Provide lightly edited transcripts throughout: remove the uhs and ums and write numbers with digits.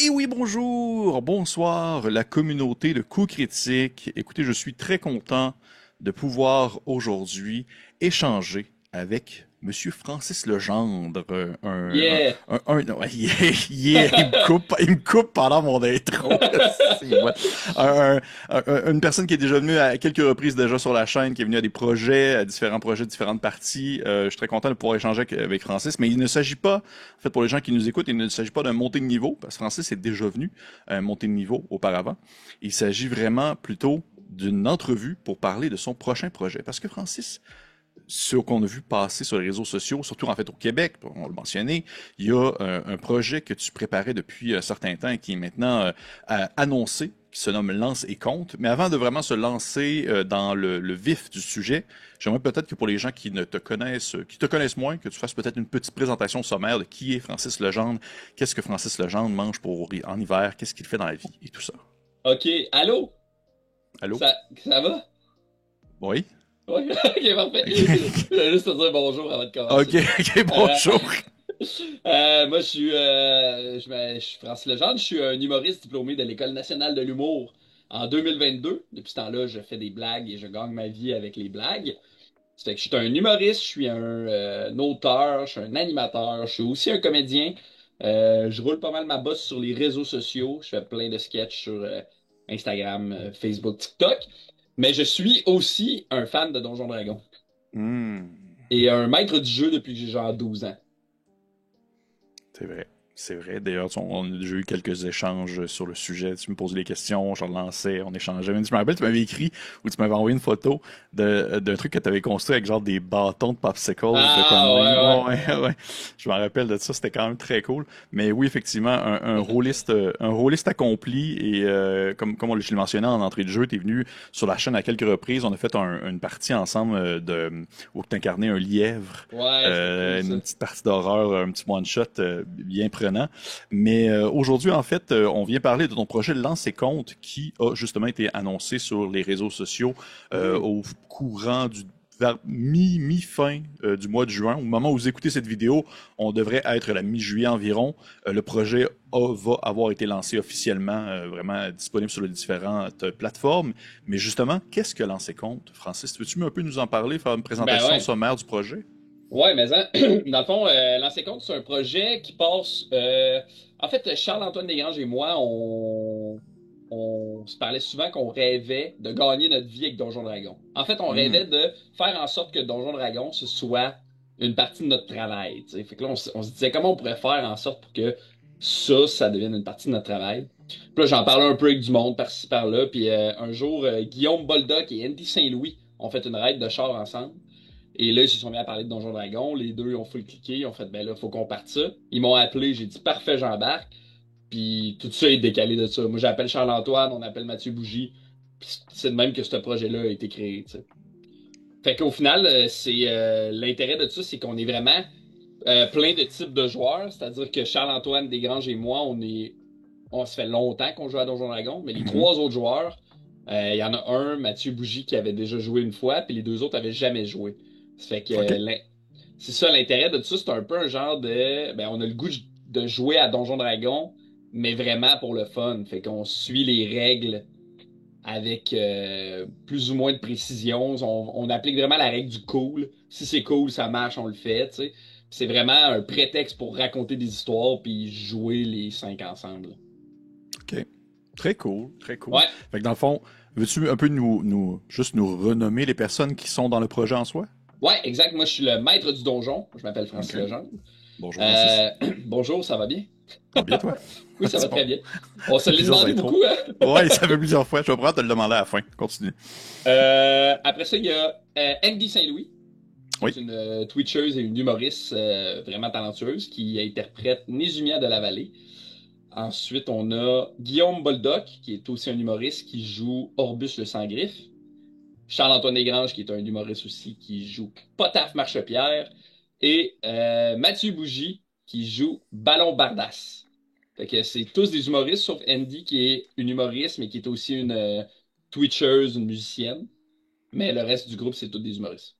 Et oui, bonjour, bonsoir, la communauté de coups critiques. Écoutez, je suis très content de pouvoir aujourd'hui échanger avec Monsieur Francis Legendre, Yeah! ouais, il me coupe pendant mon intro. C'est moi. Un- une personne qui est déjà venue à quelques reprises déjà sur la chaîne, qui est venue à des projets, à différents projets, différentes parties. Je suis très content de pouvoir échanger avec Francis, mais il ne s'agit pas, en fait, pour les gens qui nous écoutent, il ne s'agit pas d'un montée de niveau, parce que Francis est déjà venu monter de niveau auparavant. Il s'agit vraiment plutôt d'une entrevue pour parler de son prochain projet. Parce que Francis, ce qu'on a vu passer sur les réseaux sociaux, surtout en fait au Québec, on le mentionnait, il y a un projet que tu préparais depuis un certain temps et qui est maintenant annoncé, qui se nomme Lance et Compte. Mais avant de vraiment se lancer dans le vif du sujet, j'aimerais peut-être que pour les gens qui ne te connaissent, qui te connaissent moins, que tu fasses peut-être une petite présentation sommaire de qui est Francis Legendre, qu'est-ce que Francis Legendre mange en hiver, qu'est-ce qu'il fait dans la vie et tout ça. Ok, allô? Allô? Ça va? Oui? Oui, ok, parfait. Ok, Je vais juste te dire bonjour avant de commencer. ok, ok, Euh, bonjour. moi, je suis Francis Legendre, je suis un humoriste diplômé de l'École nationale de l'humour en 2022. Depuis ce temps-là, je fais des blagues et je gagne ma vie avec les blagues. Ça fait que je suis un humoriste, je suis un auteur, je suis un animateur, je suis aussi un comédien. Je roule pas mal ma bosse sur les réseaux sociaux. Je fais plein de sketchs sur Instagram, Facebook, TikTok. Mais je suis aussi un fan de Donjons Dragons Hmm. et un maître du jeu depuis que j'ai genre 12 ans. C'est vrai. C'est vrai. D'ailleurs, on a déjà eu quelques échanges sur le sujet. Tu me posais des questions, je relançais, on échangeait. Même, je me rappelle, tu m'avais écrit ou tu m'avais envoyé une photo d'un truc que tu avais construit avec genre des bâtons de popsicles de Ah conneries. ouais, Ouais, ouais, ouais. Je me rappelle de ça. C'était quand même très cool. Mais oui, effectivement, un rôliste accompli et comme je l'ai mentionné en entrée de jeu, t'es venu sur la chaîne à quelques reprises. On a fait une partie ensemble où tu incarnais un lièvre, ouais. Ouais, c'était cool ça. une petite partie d'horreur, un petit one-shot bien prenant. Mais aujourd'hui, en fait, on vient parler de ton projet Lance et Compte qui a justement été annoncé sur les réseaux sociaux Mhm. au courant du vers mi-fin du mois de juin. Au moment où vous écoutez cette vidéo, on devrait être la mi-juillet environ. Le projet va avoir été lancé officiellement, vraiment disponible sur les différentes plateformes. Mais justement, qu'est-ce que Lance et Compte, Francis? Veux-tu un peu nous en parler, faire une Ben présentation ouais. sommaire du projet? Ouais, mais hein, dans le fond, Lancer Compte, c'est un projet qui passe. En fait, Charles-Antoine Desgranges et moi, on se parlait souvent qu'on rêvait de gagner notre vie avec Donjon Dragon. En fait, on rêvait Hmm. de faire en sorte que Donjon Dragon, ce soit une partie de notre travail. Tu sais. Fait que là, on se disait comment on pourrait faire en sorte pour que ça devienne une partie de notre travail. Puis là, j'en parlais un peu avec du monde par-ci par-là. Puis un jour, Guillaume Boldoc et Andy Saint-Louis ont fait une raid de char ensemble. Et là, ils se sont mis à parler de Donjon Dragon. Les deux, ils ont full cliqué. Ils ont fait, ben là, faut qu'on parte ça. Ils m'ont appelé. J'ai dit, parfait, j'embarque. Puis tout ça est décalé de ça. Moi, j'appelle Charles-Antoine. On appelle Mathieu Bougie. Puis c'est de même que ce projet-là a été créé, tu sais. Fait qu'au final, l'intérêt de ça, c'est qu'on est vraiment plein de types de joueurs. C'est-à-dire que Charles-Antoine Desgranges et moi, on se fait longtemps qu'on joue à Donjon Dragon. Mais les Mhm. trois autres joueurs, il y en a un, Mathieu Bougie, qui avait déjà joué une fois. Puis les deux autres avaient jamais joué. Ça fait que OK. c'est ça l'intérêt de tout ça, c'est un peu un genre de ben on a le goût de jouer à Donjon Dragon, mais vraiment pour le fun. Fait qu'on suit les règles avec plus ou moins de précision. On applique vraiment la règle du cool. Si c'est cool, ça marche, on le fait, tu sais. C'est vraiment un prétexte pour raconter des histoires puis jouer les cinq ensemble. OK. Très cool, très cool. Ouais, Fait que dans le fond, veux-tu un peu juste nous renommer les personnes qui sont dans le projet en soi? ouais, exact. Moi, je suis le maître du donjon. Je m'appelle Francis OK. Legendre. Bonjour Francis. Bonjour, ça va bien? Ça va bien toi? Oui, ça va C'est bon. très bien. On se l'est Plusieurs demandé intros. beaucoup, hein? Ouais, ça fait plusieurs fois. Je vais pouvoir te le demander à la fin. Continue. Après ça, il y a Andy Saint-Louis, qui est Oui. une Twitcheuse et une humoriste vraiment talentueuse qui interprète Nésumia de la Vallée. Ensuite, on a Guillaume Boldoc, qui est aussi un humoriste qui joue Orbus le Sans-Griffe. Charles-Antoine Desgranges, qui est un humoriste aussi, qui joue Potaf Marchepierre. Et Mathieu Bougie, qui joue Ballon Bardasse. Fait que c'est tous des humoristes, sauf Andy, qui est une humoriste, mais qui est aussi une Twitcheuse, une musicienne. Mais le reste du groupe, c'est tous des humoristes.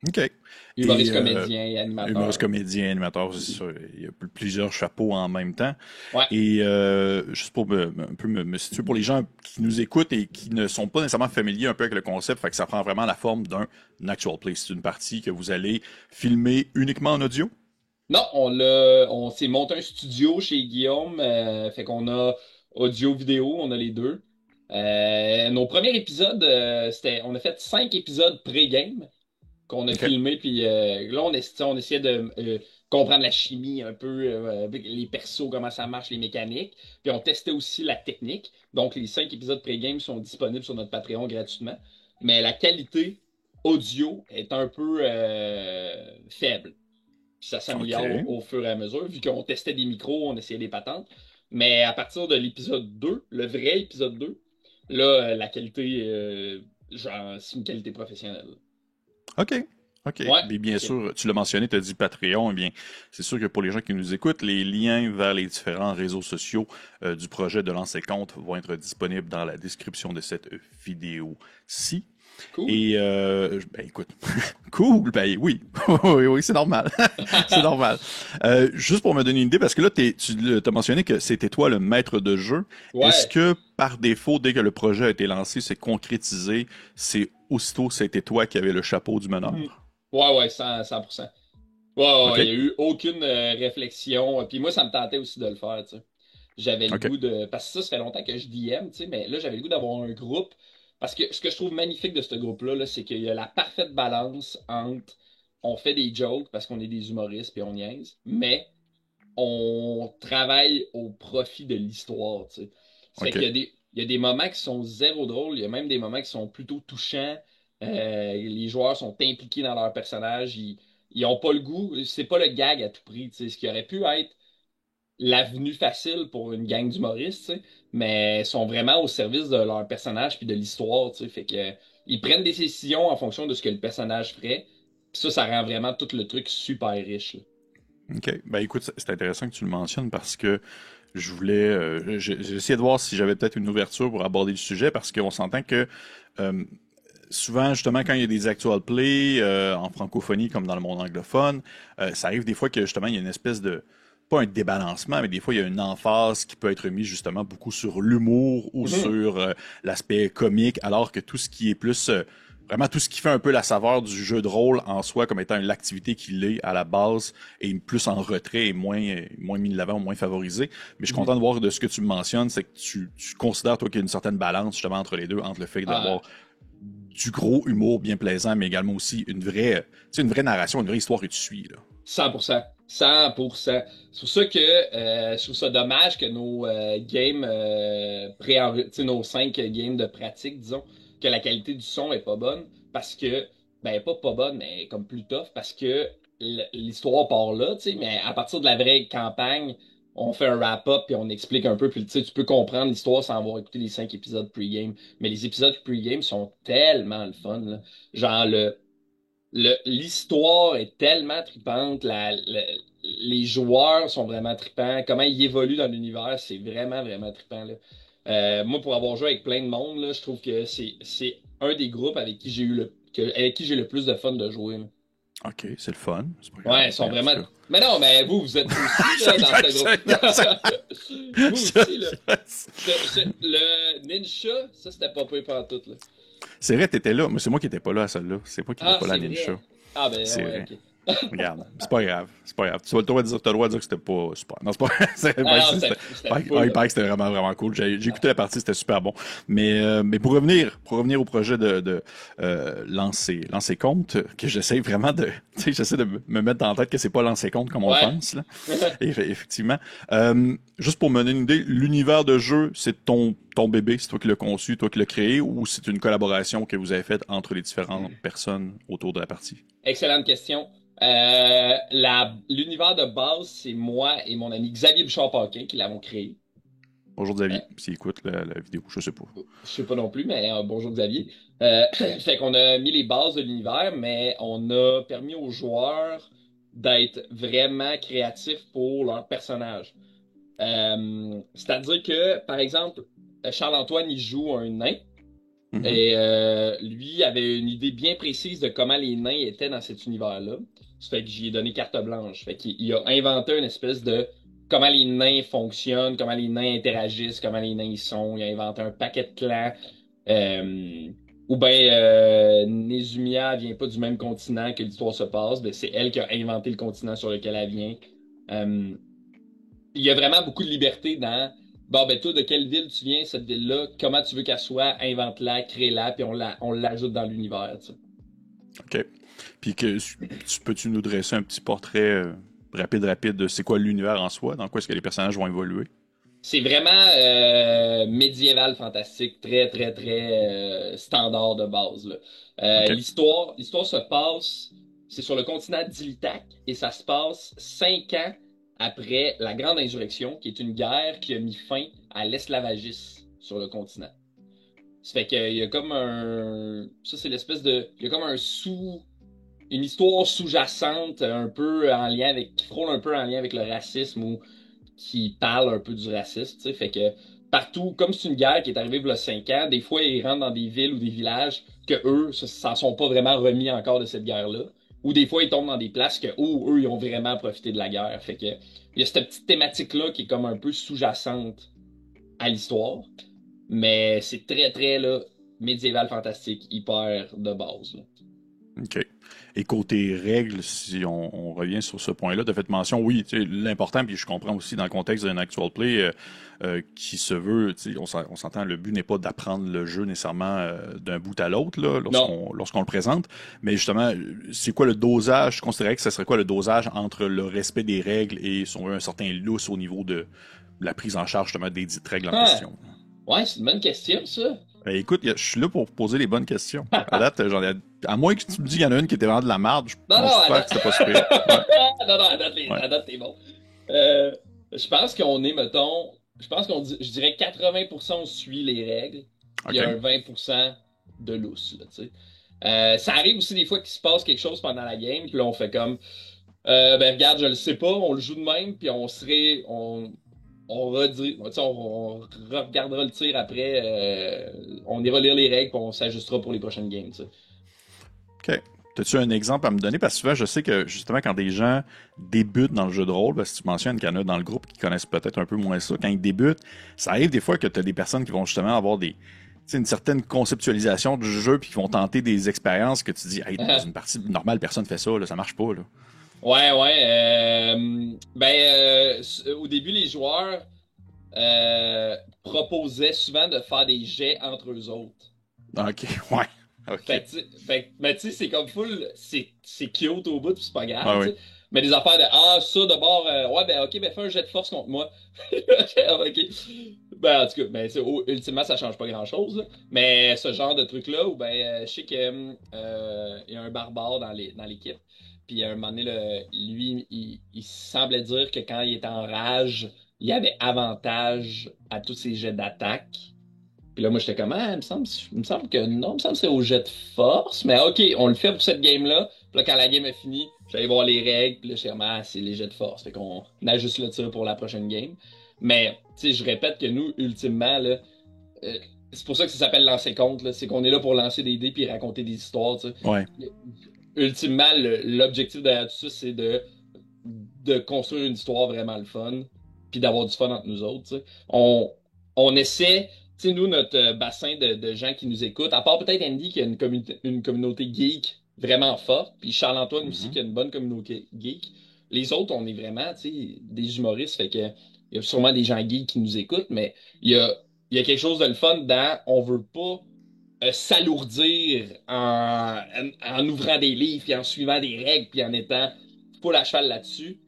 OK. Humoriste, comédien et animateur. Humoriste, comédien, animateur, c'est ça. Il y a plusieurs chapeaux en même temps. Ouais. Et juste pour un peu me situer, pour les gens qui nous écoutent et qui ne sont pas nécessairement familiers un peu avec le concept, fait que ça prend vraiment la forme d'un actual play. C'est une partie que vous allez filmer uniquement en audio. Non, on s'est monté un studio chez Guillaume, fait qu'on a audio, vidéo, on a les deux. Nos premiers épisodes, on a fait 5 épisodes pré-game qu'on a OK. filmé, puis là, on essayait de comprendre la chimie un peu, avec les persos, comment ça marche, les mécaniques. Puis on testait aussi la technique. Donc, les 5 épisodes pré-game sont disponibles sur notre Patreon gratuitement. Mais la qualité audio est un peu faible. Puis ça s'améliore OK. au fur et à mesure, vu qu'on testait des micros, on essayait des patentes. Mais à partir de l'épisode 2, le vrai épisode 2, là, la qualité, genre, c'est une qualité professionnelle. OK. OK. Ouais, Mais bien c'est sûr, tu l'as mentionné, tu as dit Patreon. Eh bien, c'est sûr que pour les gens qui nous écoutent, les liens vers les différents réseaux sociaux du projet de Lancer Compte vont être disponibles dans la description de cette vidéo-ci. cool. Et ben écoute, cool, ben oui, oui, oui, c'est normal, c'est normal. Juste pour me donner une idée, parce que là, tu as mentionné que c'était toi le maître de jeu. Est-ce Ouais. que par défaut, dès que le projet a été lancé, c'est concrétisé, c'est aussitôt c'était toi qui avais le chapeau du Mhm. meneur? Ouais, ouais, 100%. Ouais, ouais, ouais, il OK, n'y a eu aucune réflexion. Puis moi, ça me tentait aussi de le faire, tu sais. J'avais le OK, goût de. Parce que ça fait longtemps que je DM, tu sais, mais là, j'avais le goût d'avoir un groupe. Parce que ce que je trouve magnifique de ce groupe-là, là, c'est qu'il y a la parfaite balance entre on fait des jokes parce qu'on est des humoristes puis on niaise, mais on travaille au profit de l'histoire, tu sais. Ça fait OK. il y a des moments qui sont zéro drôles, il y a même des moments qui sont plutôt touchants. Les joueurs sont impliqués dans leur personnage, ils ont pas le goût, c'est pas le gag à tout prix, tu sais, ce qui aurait pu être l'avenue facile pour une gang d'humoristes, tu sais, mais sont vraiment au service de leur personnage puis de l'histoire, tu sais, fait que ils prennent des décisions en fonction de ce que le personnage ferait. Puis ça rend vraiment tout le truc super riche, là. OK. Ben écoute, c'est intéressant que tu le mentionnes parce que je voulais, j'ai essayé de voir si j'avais peut-être une ouverture pour aborder le sujet parce qu'on s'entend que euh, souvent, justement, quand il y a des actual plays en francophonie comme dans le monde anglophone, ça arrive des fois que justement il y a une espèce de pas un débalancement, mais des fois il y a une emphase qui peut être mise justement beaucoup sur l'humour ou Mhm. sur l'aspect comique, alors que tout ce qui est plus vraiment tout ce qui fait un peu la saveur du jeu de rôle en soi comme étant l'activité qu'il est à la base est plus en retrait et moins mis de l'avant ou moins favorisé. Mais je suis content Mhm. de voir de ce que tu me mentionnes, c'est que tu considères toi qu'il y a une certaine balance justement entre les deux, entre le fait d'avoir Ah, du gros humour bien plaisant, mais également aussi une vraie narration, une vraie histoire que tu suis, là. 100%. 100%. C'est pour ça que je trouve ça dommage que nos games tu sais, nos 5 games de pratique, disons, que la qualité du son est pas bonne parce que ben pas bonne, mais comme plus tough parce que l'histoire part là, tu sais, mais à partir de la vraie campagne, on fait un wrap-up puis on explique un peu puis tu sais, tu peux comprendre l'histoire sans avoir écouté les 5 épisodes pre-game, mais les épisodes pre-game sont tellement le fun là. Genre l'histoire est tellement tripante, les joueurs sont vraiment tripants, comment ils évoluent dans l'univers, c'est vraiment, vraiment trippant, là. Moi, pour avoir joué avec plein de monde, là, je trouve que c'est un des groupes avec qui avec qui j'ai le plus de fun de jouer, là. OK, c'est le fun. Ouais, ils C'est pas sont grave, en vraiment. tout cas. Mais non, mais vous êtes aussi, Je là, dans ce sais, groupe. Vous je aussi, là. sais. Le Ninja, ça, c'était pas pire tout, là. C'est vrai, t'étais là, mais c'est moi qui étais pas là à celle-là. C'est moi qui étais Ah, pas là à c'est Ninja. vrai. Ah, ben, C'est ouais, vrai. ok. Regarde, c'est pas grave, c'est pas grave. Tu as le droit de dire, t'as le droit de dire que c'était pas super. Non, c'est pas Ah, non, c'était full il de paraît fun. que c'était vraiment, vraiment cool. J'ai Ah, écouté la partie, c'était super bon. Mais pour revenir au projet de lancer compte, que j'essaie vraiment de, tu sais, j'essaie de me mettre dans la tête que c'est pas lancer compte comme on le ouais. pense, là. Effectivement. Juste pour me donner une idée, l'univers de jeu, c'est ton bébé, c'est toi qui l'as conçu, toi qui l'as créé, ou c'est une collaboration que vous avez faite entre les différentes personnes autour de la partie? Excellente question. L'univers de base, c'est moi et mon ami Xavier Bouchard-Paquin qui l'avons créé. Bonjour Euh, Xavier, s'il écoute la vidéo, je sais pas. je sais pas non plus, mais bonjour Xavier. Fait qu'on a mis les bases de l'univers, mais on a permis aux joueurs d'être vraiment créatifs pour leur personnage. C'est-à-dire que, par exemple, Charles-Antoine, il joue un nain. Mhm. Et lui avait une idée bien précise de comment les nains étaient dans cet univers-là. Ça fait que j'y ai donné carte blanche. Fait qu'il a inventé une espèce de comment les nains fonctionnent, comment les nains interagissent, comment les nains y sont. Il a inventé un paquet de clans. Ou bien Nezumia vient pas du même continent que l'histoire se passe. Ben, c'est elle qui a inventé le continent sur lequel elle vient. Euh, il y a vraiment beaucoup de liberté dans bon ben toi de quelle ville tu viens, cette ville-là, comment tu veux qu'elle soit, invente-la, crée-la, puis on l'ajoute dans l'univers, tu sais. OK. Puis peux-tu nous dresser un petit portrait rapide de c'est quoi l'univers en soi? Dans quoi est-ce que les personnages vont évoluer? C'est vraiment médiéval fantastique, très très très standard de base là. OK. L'histoire se passe, c'est sur le continent d'Ilitak et ça se passe 5 ans après la Grande Insurrection, qui est une guerre qui a mis fin à l'esclavagisme sur le continent. Ça fait qu'il y a comme un, ça c'est l'espèce de, il y a comme une histoire sous-jacente un peu en lien avec, qui frôle un peu en lien avec le racisme ou qui parle un peu du racisme, tu sais. Fait que partout, comme c'est une guerre qui est arrivée il y a 5 ans, des fois ils rentrent dans des villes ou des villages que eux, s'en sont pas vraiment remis encore de cette guerre-là. Ou des fois ils tombent dans des places que eux, ils ont vraiment profité de la guerre. Fait que il y a cette petite thématique-là qui est comme un peu sous-jacente à l'histoire. Mais c'est très, très là, médiéval fantastique, hyper de base, là. OK. Et côté règles, si on revient sur ce point-là, tu as fait mention, oui, tu sais, l'important, puis je comprends aussi dans le contexte d'un actual play qui se veut, tu sais, on s'entend, le but n'est pas d'apprendre le jeu nécessairement d'un bout à l'autre là, Non. lorsqu'on le présente, mais justement, c'est quoi le dosage? Je considérais que ce serait quoi le dosage entre le respect des règles et si on veut, un certain lousse au niveau de la prise en charge justement des dites règles en Ah, question? ouais, c'est une bonne question, ça. Écoute, je suis là pour poser les bonnes questions. À date, à moins que tu me dises qu'il y en a une qui était vraiment de la merde, je Non, non, considère que c'était pas super. Ouais, non, non, ouais. à date, t'es bon. Euh, je pense qu'on est, mettons, je dirais 80% on suit les règles, puis il y a OK. un 20% de lousse, là, tu sais. Ça arrive aussi des fois qu'il se passe quelque chose pendant la game, puis là, on fait comme, ben regarde, je le sais pas, on le joue de même, puis on redit, tu sais, on regardera le tir après, on ira lire les règles, puis on s'ajustera pour les prochaines games, tu sais. OK. As-tu un exemple à me donner? Parce que souvent, je sais que justement, quand des gens débutent dans le jeu de rôle, parce que tu mentionnes qu'il y en a dans le groupe qui connaissent peut-être un peu moins ça, quand ils débutent, ça arrive des fois que tu as des personnes qui vont justement avoir tu sais, une certaine conceptualisation du jeu puis qui vont tenter des expériences que tu dis, hey, dans une partie normale, personne fait ça, là, ça marche pas. Là. Ouais, ouais. Au début, les joueurs proposaient souvent de faire des jets entre eux autres. OK, ouais. OK. Mais tu sais, c'est comme full, c'est cute au bout, puis c'est pas Ah grave, tu oui. sais. Mais des affaires de, ah, ça, d'abord, ouais, ben, ok, ben, fais un jet de force contre moi. Ok. Ben, en tout cas, ben, ultimement, ça change pas grand-chose, là. Mais ce genre de truc-là, où, ben, je sais que, il y a un barbare dans l'équipe. Puis, à un moment donné, lui, il semblait dire que quand il était en rage, il avait avantage à tous ses jets d'attaque. Puis là, moi, j'étais comme, ah, il me semble que non, il me semble que c'est au jet de force. Mais OK, on le fait pour cette game-là. Puis là, quand la game est finie, j'allais voir les règles. Puis là, je suis comme, ah, c'est les jets de force. Fait qu'on ajuste le tir pour la prochaine game. Mais, tu sais, je répète que nous, ultimement, là, euh, c'est pour ça que ça s'appelle lancer compte, là. C'est qu'on est là pour lancer des dés puis raconter des histoires, tu sais. Ouais. Ultimement, l'objectif derrière tout ça, c'est de construire une histoire vraiment le fun. Puis d'avoir du fun entre nous autres, tu sais. On essaie, tu sais, nous, notre bassin de gens qui nous écoutent, à part peut-être Andy qui a une communauté geek vraiment forte, puis Charles-Antoine aussi Mhm. qui a une bonne communauté geek. Les autres, on est vraiment, tu sais, des humoristes, fait que il y a sûrement des gens geeks qui nous écoutent, mais il y a quelque chose de le fun dans, on veut pas s'alourdir en ouvrant des livres, puis en suivant des règles, puis en étant full à cheval là-dessus,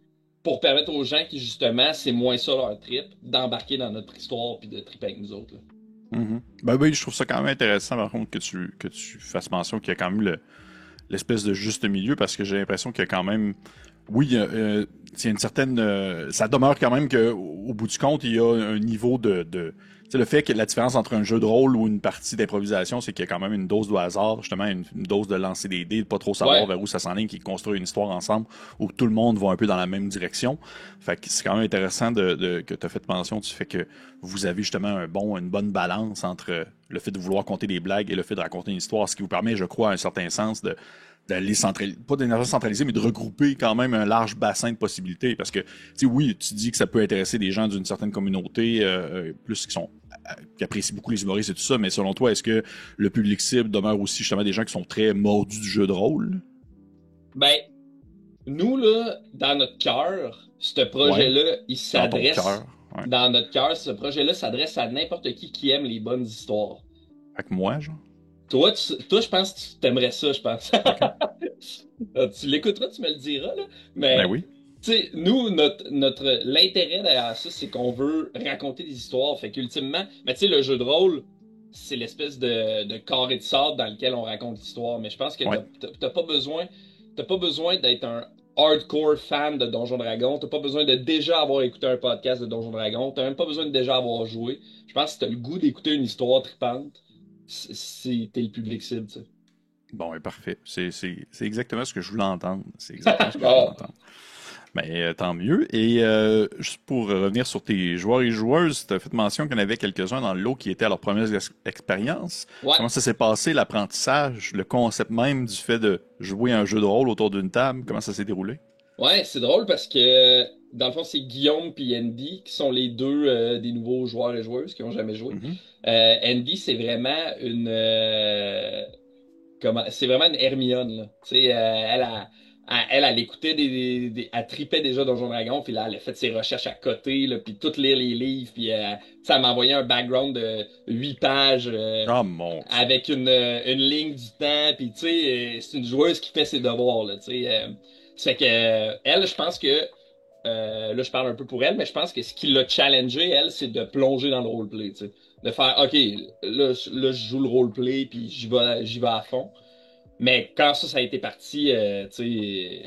pour permettre aux gens qui, justement, c'est moins ça leur trip, d'embarquer dans notre histoire, puis de triper avec nous autres, là. Mhm. Ben oui, je trouve ça quand même intéressant, par contre, que tu fasses mention qu'il y a quand même l'espèce de juste milieu, parce que j'ai l'impression qu'il y a quand même, oui, c'est une certaine, ça demeure quand même que au bout du compte, il y a un niveau tu sais, le fait que la différence entre un jeu de rôle ou une partie d'improvisation, c'est qu'il y a quand même une dose de hasard, justement une dose de lancer des dés, de pas trop savoir Ouais. vers où ça s'enligne, qui construit une histoire ensemble, où tout le monde va un peu dans la même direction. Fait que c'est quand même intéressant que tu as fait mention du fait que vous avez justement une bonne balance entre le fait de vouloir compter des blagues et le fait de raconter une histoire, ce qui vous permet, je crois, à un certain sens d'aller centraliser, pas d'énergie centralisée, mais de regrouper quand même un large bassin de possibilités. Parce que, tu sais, oui, tu dis que ça peut intéresser des gens d'une certaine communauté, plus qui apprécient beaucoup les humoristes et tout ça, mais selon toi, est-ce que le public cible demeure aussi justement des gens qui sont très mordus du jeu de rôle? Ben, nous, là, dans notre cœur, ce Ouais, projet-là, il dans ton cœur. s'adresse, Ouais. dans notre cœur, ce projet-là s'adresse à n'importe qui aime les bonnes histoires. Fait que moi, genre. Toi, je pense que tu t'aimerais ça, je pense. OK. Tu l'écouteras, tu me le diras, là. Ben Mais, oui. tu sais, nous, l'intérêt derrière ça, c'est qu'on veut raconter des histoires. Fait qu'ultimement, mais tu sais, le jeu de rôle, c'est l'espèce de carré de sable dans lequel on raconte l'histoire. Mais je pense que Ouais. t'as pas besoin d'être un hardcore fan de Donjon Dragon. T'as pas besoin de déjà avoir écouté un podcast de Donjon Dragon. T'as même pas besoin de déjà avoir joué. Je pense que si t'as le goût d'écouter une histoire tripante, t'es le public cible, tu sais. Bon, ouais, parfait. C'est exactement ce que je voulais entendre. C'est exactement ce que je voulais Bon. entendre. Mais tant mieux. Et juste pour revenir sur tes joueurs et joueuses, tu as fait mention qu'il y en avait quelques-uns dans le lot qui étaient à leur première expérience. Ouais. Comment ça s'est passé, l'apprentissage, le concept même du fait de jouer un jeu de rôle autour d'une table? Comment ça s'est déroulé? Ouais, c'est drôle parce que dans le fond, c'est Guillaume puis Andy qui sont les deux des nouveaux joueurs et joueuses qui ont jamais joué. Mhm. Andy, c'est vraiment c'est vraiment une Hermione là. Tu sais, elle écoutait elle tripait déjà Donjon Dragon, puis là, elle a fait ses recherches à côté, là, puis tout lire les livres, puis tu sais, elle m'a envoyé un background de 8 pages Ah mon Dieu. avec une ligne du temps, puis tu sais, c'est une joueuse qui fait ses devoirs, là, tu sais. Ça fait que elle, je pense que là, je parle un peu pour elle, mais je pense que ce qui l'a challengé, elle, c'est de plonger dans le roleplay, tu sais. De faire, OK, là, je joue le roleplay, puis j'y vais à fond. Mais quand ça a été parti, tu sais,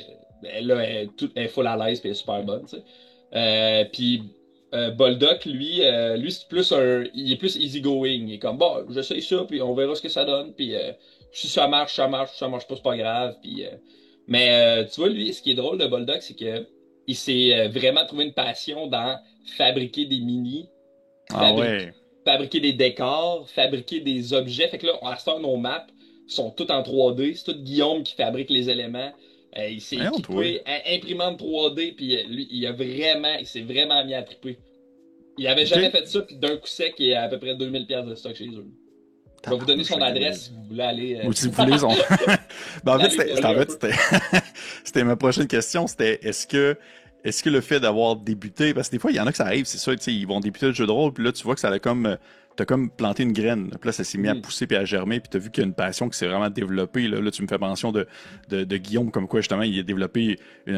là, elle est full à l'aise, puis elle est super bonne, tu sais. Puis Boldock, lui c'est plus il est plus easygoing. Il est comme, bon, j'essaye ça, puis on verra ce que ça donne, puis si ça marche, ça marche, si ça marche pas, c'est pas grave, puis... Mais tu vois, lui, ce qui est drôle de Boldock, c'est que il s'est vraiment trouvé une passion dans fabriquer des mini, Ah fabriquer, ouais. fabriquer des décors, fabriquer des objets. Fait que là, à l'instant, nos maps sont toutes en 3D. C'est tout Guillaume qui fabrique les éléments. Il s'est Voyons, toi. équipé à imprimante 3D, puis lui, il s'est vraiment mis à triper. Il avait OK. jamais fait ça, puis d'un coup sec, il y a à peu près 2000 pièces de stock chez eux. Je vais vous donner Tabarnouche, son ok, adresse si vous voulez aller, ou si vous voulez, ben, en fait, aller voler en un fait, peu. c'était ma prochaine question, c'était est-ce que le fait d'avoir débuté, parce que des fois, il y en a que ça arrive, c'est ça, tu sais, ils vont débuter le jeu de rôle, puis là, tu vois que ça a comme, t'as comme planté une graine, puis là, ça s'est mis à Mhm. pousser puis à germer, puis t'as vu qu'il y a une passion qui s'est vraiment développée, là, tu me fais mention de Guillaume, comme quoi, justement, il a développé il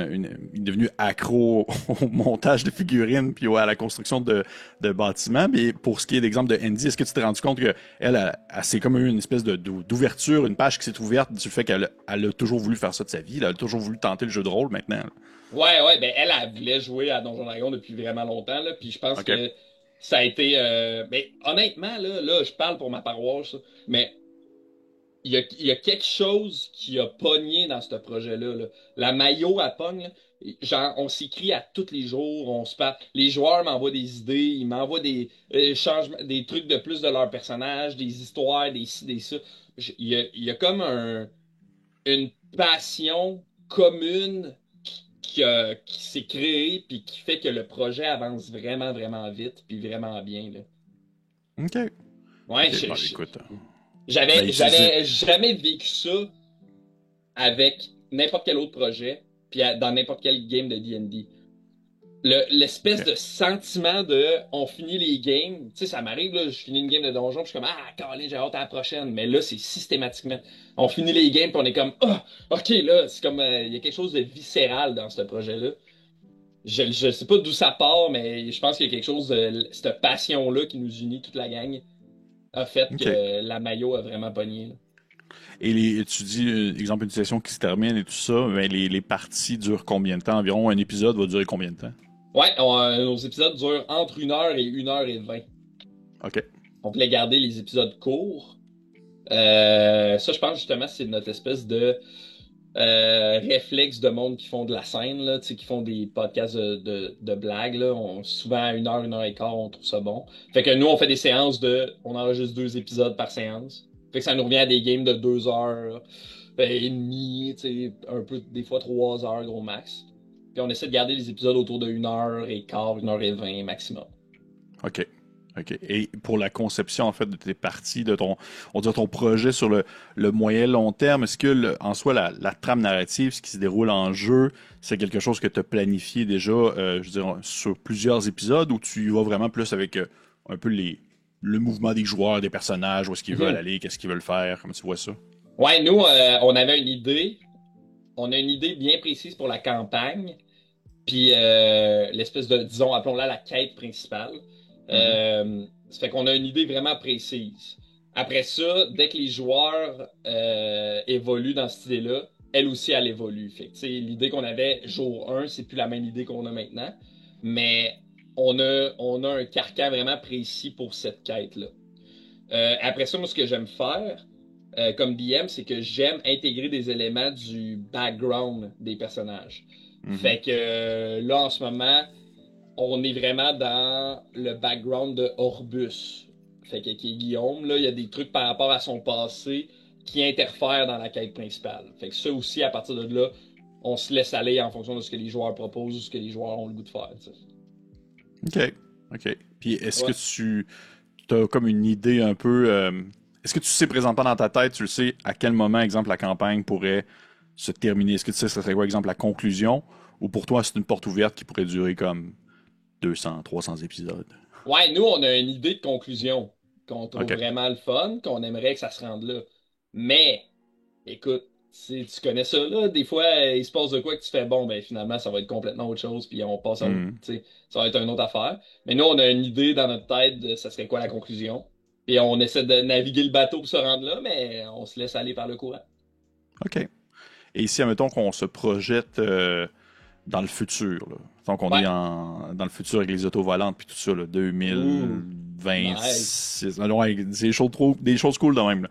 est devenu accro au montage de figurines, puis à la construction de bâtiments, mais pour ce qui est d'exemple de Andy, est-ce que tu t'es rendu compte que elle c'est comme eu une espèce d'ouverture, une page qui s'est ouverte du fait qu'elle a toujours voulu faire ça de sa vie, là, elle a toujours voulu tenter le jeu de rôle maintenant, là. Ouais, ben elle voulait jouer à Donjon Dragon depuis vraiment longtemps, là, puis je pense OK. que ça a été... mais honnêtement, là, je parle pour ma paroisse, là, mais il y a quelque chose qui a pogné dans ce projet-là. Là. La maillot à pogne, là, genre, on s'écrit à tous les jours, on se parle. Les joueurs m'envoient des idées, ils m'envoient des changements, des trucs de plus de leur personnage, des histoires, des ci, des ça. Il y a comme une passion commune qui s'est créée puis qui fait que le projet avance vraiment, vraiment vite puis vraiment bien, là. OK. Ouais, OK, bon, écoute. Ben, j'avais jamais vécu ça avec n'importe quel autre projet, puis dans n'importe quel game de D&D. L'espèce OK. de sentiment de on finit les games, tu sais, ça m'arrive, là, je finis une game de donjon, puis je suis comme, ah, Colin, j'ai hâte à la prochaine. Mais là, c'est systématiquement. On finit les games, puis on est comme, ah, ok, là, c'est comme, il y a quelque chose de viscéral dans ce projet-là. Je sais pas d'où ça part, mais je pense qu'il y a quelque chose de cette passion-là qui nous unit toute la gang a fait OK. que la maillot a vraiment pogné, là. Et tu dis, exemple, une session qui se termine et tout ça, mais les parties durent combien de temps environ? Un épisode va durer combien de temps? Ouais, nos épisodes durent entre 1 heure et 1 heure et 20. OK. On voulait garder les épisodes courts. Ça, je pense justement, c'est notre espèce de réflexe de monde qui font de la scène, là, tu sais, qui font des podcasts de blagues. Là. Souvent, à 1 heure, 1 heure et quart, on trouve ça bon. Fait que nous, on fait des séances on enregistre 2 épisodes par séance. Fait que ça nous revient à des games de 2 heures et demie, tu sais, un peu, des fois 3 heures, gros max. Puis on essaie de garder les épisodes autour de 1 heure et quart, 1 heure et 20 maximum. OK. OK. Et pour la conception, en fait, de tes parties, de on dirait ton projet sur le moyen long terme, est-ce que, en soi, la trame narrative, ce qui se déroule en jeu, c'est quelque chose que tu as planifié déjà, je veux dire, sur plusieurs épisodes, ou tu y vas vraiment plus avec un peu le mouvement des joueurs, des personnages, où est-ce qu'ils veulent Mhm. aller, qu'est-ce qu'ils veulent faire, comment tu vois ça? Ouais, nous, on avait une idée. On a une idée bien précise pour la campagne. Puis l'espèce de, disons, appelons-la la quête principale. Mhm. Ça fait qu'on a une idée vraiment précise. Après ça, dès que les joueurs évoluent dans cette idée-là, elle aussi, elle évolue. Fait que, tu sais, l'idée qu'on avait jour 1, c'est plus la même idée qu'on a maintenant. Mais on a un carcan vraiment précis pour cette quête-là. Après ça, moi, ce que j'aime faire comme DM, c'est que j'aime intégrer des éléments du background des personnages. Mhm. Fait que là, en ce moment, on est vraiment dans le background de Orbus. Fait que qui est Guillaume, là, il y a des trucs par rapport à son passé qui interfèrent dans la quête principale. Fait que ça aussi, à partir de là, on se laisse aller en fonction de ce que les joueurs proposent ou ce que les joueurs ont le goût de faire. Tu sais. OK. OK. Puis est-ce que Ouais. tu as comme une idée un peu... est-ce que tu sais présentement dans ta tête, tu le sais, à quel moment, exemple, la campagne pourrait se terminer? Est-ce que tu sais, ça serait quoi, exemple, la conclusion? Ou pour toi, c'est une porte ouverte qui pourrait durer comme 200, 300 épisodes? Ouais, nous, on a une idée de conclusion qu'on trouve OK. vraiment le fun, qu'on aimerait que ça se rende là. Mais, écoute, tu connais ça, là, des fois, il se passe de quoi que tu fais, bon, ben finalement, ça va être complètement autre chose, puis on passe à autre, Mhm. tu sais, ça va être une autre affaire. Mais nous, on a une idée dans notre tête de ça serait quoi la conclusion. Puis on essaie de naviguer le bateau pour se rendre là, mais on se laisse aller par le courant. OK. Et ici, admettons qu'on se projette dans le futur, là. Donc, on Ouais. est dans le futur avec les autos volantes puis tout ça, là, Ouh, nice. 2026. Non, ouais, des choses cool de même, là.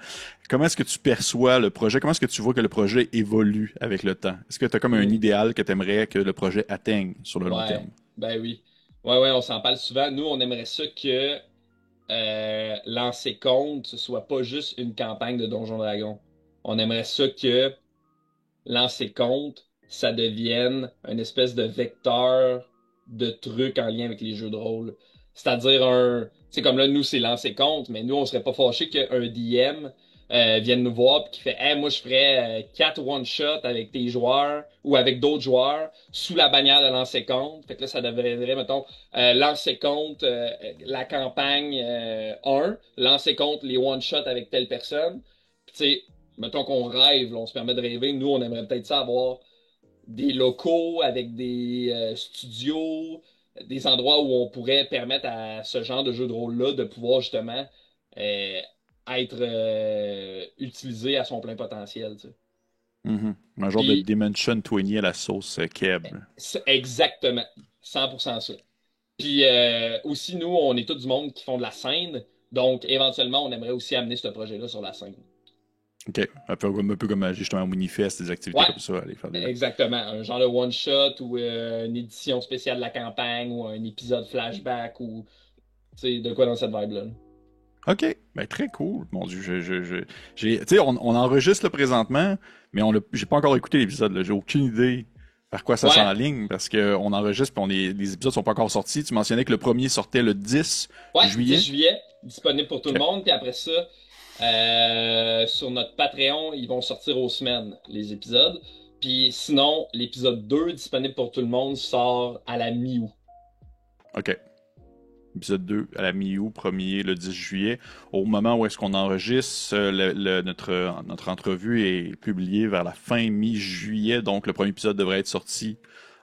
Comment est-ce que tu perçois le projet? Comment est-ce que tu vois que le projet évolue avec le temps? Est-ce que tu as comme un Hmm. idéal que tu aimerais que le projet atteigne sur le long Ouais, terme? ben oui. Ouais, ouais, on s'en parle souvent. Nous, on aimerait ça que lancer compte, ce soit pas juste une campagne de Donjon Dragon. On aimerait ça que lancer compte, ça devienne une espèce de vecteur de trucs en lien avec les jeux de rôle. C'est-à-dire c'est comme là, nous, c'est lancer compte, mais nous, on serait pas fâchés qu'un DM vienne nous voir et qui fait, hey, moi, je ferais 4 one-shots avec tes joueurs ou avec d'autres joueurs sous la bannière de lancer compte. Fait que là, ça devrait, mettons, lancer compte la campagne 1, lancer compte les one-shots avec telle personne. Puis, tu sais, mettons qu'on rêve, là, on se permet de rêver. Nous, on aimerait peut-être ça avoir des locaux avec des studios, des endroits où on pourrait permettre à ce genre de jeu de rôle-là de pouvoir justement euh, être utilisé à son plein potentiel. Tu sais. Mhm. Un genre de Puis, Dimension 20 à la sauce Keb. c'est exactement, 100% ça. Puis aussi, nous, on est tous du monde qui font de la scène. Donc, éventuellement, on aimerait aussi amener ce projet-là sur la scène. OK. Un peu comme justement Winifest, des activités Ouais, comme ça, aller faire des... exactement. Un genre de one-shot ou une édition spéciale de la campagne ou un épisode flashback ou tu sais, de quoi dans cette vibe-là. OK. Ben, très cool. Mon Dieu, tu sais, on enregistre là présentement, mais j'ai pas encore écouté l'épisode, là. J'ai aucune idée par quoi ça Ouais, s'enligne, parce que on enregistre puis les épisodes sont pas encore sortis. Tu mentionnais que le premier sortait le 10 ouais, 10 juillet. juillet, disponible pour tout le OK. monde. Puis après ça, sur notre Patreon, ils vont sortir aux semaines, les épisodes. Puis sinon, l'épisode 2 disponible pour tout le monde, sort à la mi-août. OK. Épisode 2 à la mi-août, premier le 10 juillet. Au moment où est-ce qu'on enregistre, notre entrevue est publiée vers la fin mi-juillet, donc le premier épisode devrait être sorti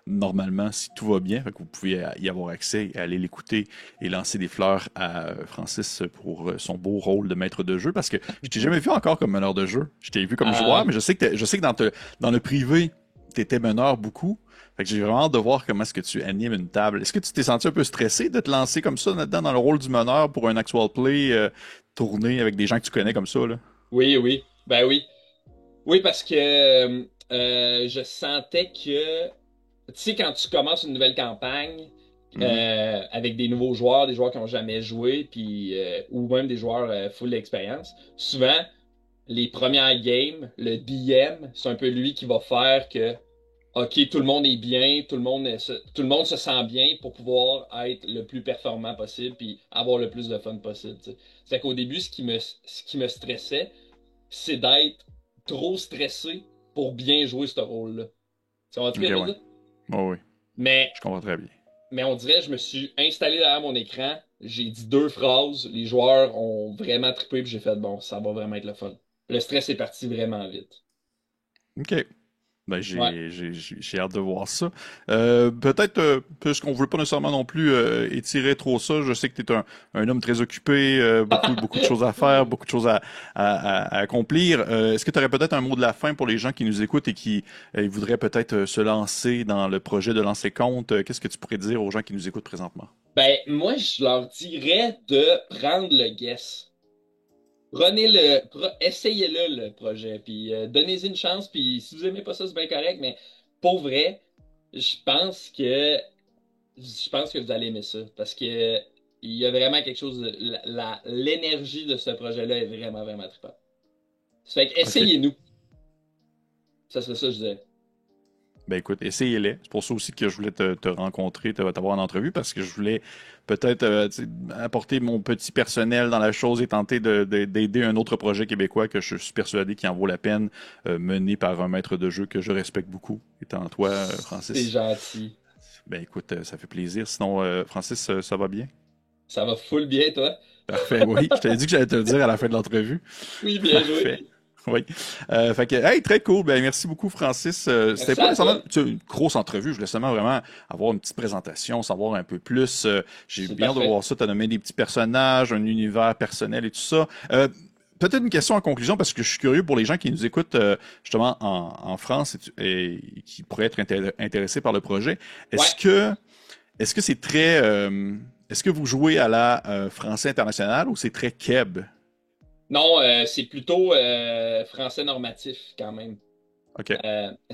normalement, si tout va bien. Fait que vous pouvez y avoir accès et aller l'écouter et lancer des fleurs à Francis pour son beau rôle de maître de jeu. Parce que je t'ai jamais vu encore comme meneur de jeu. Je t'ai vu comme joueur, Euh, mais je sais que dans le privé, t'étais meneur beaucoup. Fait que j'ai vraiment hâte de voir comment est-ce que tu animes une table. Est-ce que tu t'es senti un peu stressé de te lancer comme ça là-dedans dans le rôle du meneur pour un actual play tourné avec des gens que tu connais comme ça, là? oui, oui, ben oui. Oui, parce que je sentais que, tu sais, quand tu commences une nouvelle campagne Mhm. avec des nouveaux joueurs, des joueurs qui n'ont jamais joué, puis ou même des joueurs full d'expérience, souvent, les premières games, le DM, c'est un peu lui qui va faire que, OK, tout le monde est bien, tout le monde se sent bien pour pouvoir être le plus performant possible, puis avoir le plus de fun possible, tu sais. C'est qu'au début, ce qui me stressait, c'est d'être trop stressé pour bien jouer ce rôle-là. Tu comprends ce Ok, que je veux ouais. dire? Oh, oui, Mais, je comprends très bien. mais on dirait, je me suis installé derrière mon écran, j'ai dit deux phrases, les joueurs ont vraiment trippé, puis j'ai fait, bon, ça va vraiment être le fun. Le stress est parti vraiment vite. Ok. Ben, Ouais. j'ai hâte de voir ça. Peut-être, puisqu'on veut pas nécessairement non plus étirer trop ça, je sais que tu es un homme très occupé, beaucoup de choses à faire, beaucoup de choses à accomplir. Est-ce que tu aurais peut-être un mot de la fin pour les gens qui nous écoutent et qui voudraient peut-être se lancer dans le projet de lancer compte? Qu'est-ce que tu pourrais dire aux gens qui nous écoutent présentement? Ben, moi, je leur dirais de prendre le guess. Essayez-le, le projet, puis donnez-y une chance, puis si vous aimez pas ça, c'est bien correct, mais pour vrai, je pense que je pense que vous allez aimer ça, parce que il y a vraiment quelque chose l'énergie de ce projet-là est vraiment, vraiment trippant. Ça fait que OK. essayez-nous. Ça serait ça, je disais. Ben écoute, essayez-les. C'est pour ça aussi que je voulais te rencontrer, t'avoir en entrevue, parce que je voulais peut-être tu sais, apporter mon petit personnel dans la chose et tenter d'aider un autre projet québécois que je suis persuadé qui en vaut la peine, mené par un maître de jeu que je respecte beaucoup, étant toi, C'est Francis. gentil. Ben écoute, ça fait plaisir. Sinon, Francis, ça va bien? Ça va full bien, toi? Parfait, oui. Je t'avais dit que j'allais te le dire à la fin de l'entrevue. Oui, bien Parfait. joué. Oui. Fait que, hey, très cool. Ben, merci beaucoup, Francis. C'était Merci pas à nécessairement toi. tu sais, une grosse entrevue. Je voulais seulement vraiment avoir une petite présentation, savoir un peu plus. J'ai C'est bien hâte de parfait. voir ça. Tu as nommé des petits personnages, un univers personnel et tout ça. Peut-être une question en conclusion, parce que je suis curieux pour les gens qui nous écoutent justement en France et qui pourraient être intéressés par le projet. Ouais. Est-ce que est-ce que c'est très est-ce que vous jouez à la français international ou c'est très keb? Non, c'est plutôt français normatif quand même. OK.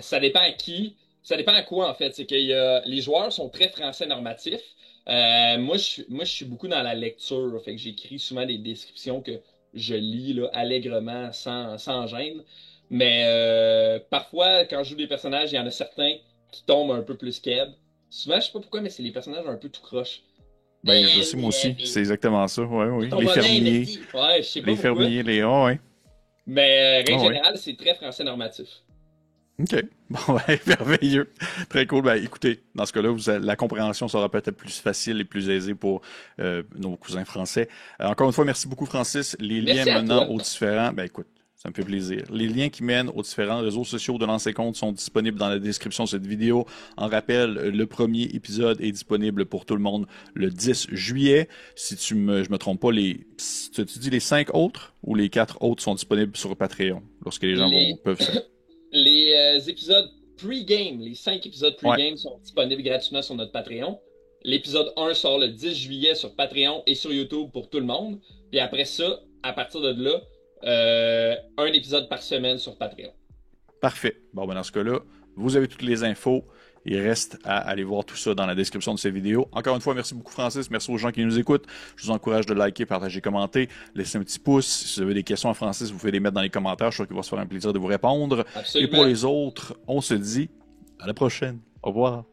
Ça dépend à qui, ça dépend à quoi en fait. C'est que les joueurs sont très français normatifs. Moi, je suis beaucoup dans la lecture. Fait que j'écris souvent des descriptions que je lis là, allègrement, sans gêne. Mais parfois, quand je joue des personnages, il y en a certains qui tombent un peu plus keb. Souvent, je sais pas pourquoi, mais c'est les personnages un peu tout croche. Ben, je sais moi aussi, c'est exactement ça. Ouais, oui. Ton bonnet investi. Ouais, je sais pas Les pourquoi. fermiers, les oh, ouais. Mais règle Oh, ouais. générale, c'est très français normatif. OK. Bon, ouais, merveilleux. Très cool. Ben, écoutez, dans ce cas-là, la compréhension sera peut-être plus facile et plus aisée pour nos cousins français. Encore une fois, merci beaucoup, Francis. Les liens Merci à menant toi. aux différents, ben écoute, ça me fait plaisir. Les liens qui mènent aux différents réseaux sociaux de Lancer Compte sont disponibles dans la description de cette vidéo. En rappel, le premier épisode est disponible pour tout le monde le 10 juillet. Si je me trompe pas, tu dis les 5 autres ou les 4 autres sont disponibles sur Patreon lorsque les gens Les, peuvent se... les épisodes pre-game, les 5 épisodes Ouais, pre-game sont disponibles gratuitement sur notre Patreon. L'épisode 1 sort le 10 juillet sur Patreon et sur YouTube pour tout le monde. Puis après ça, à partir de là, un épisode par semaine sur Patreon. parfait. Bon, ben dans ce cas-là, vous avez toutes les infos. Il reste à aller voir tout ça dans la description de cette vidéo. Encore une fois, merci beaucoup Francis, merci aux gens qui nous écoutent. Je vous encourage de liker, partager, commenter, laisser un petit pouce. Si vous avez des questions à Francis, vous pouvez les mettre dans les commentaires. Je suis sûr qu'il va se faire un plaisir de vous répondre. Et pour Absolument. les autres, on se dit à la prochaine. Au revoir.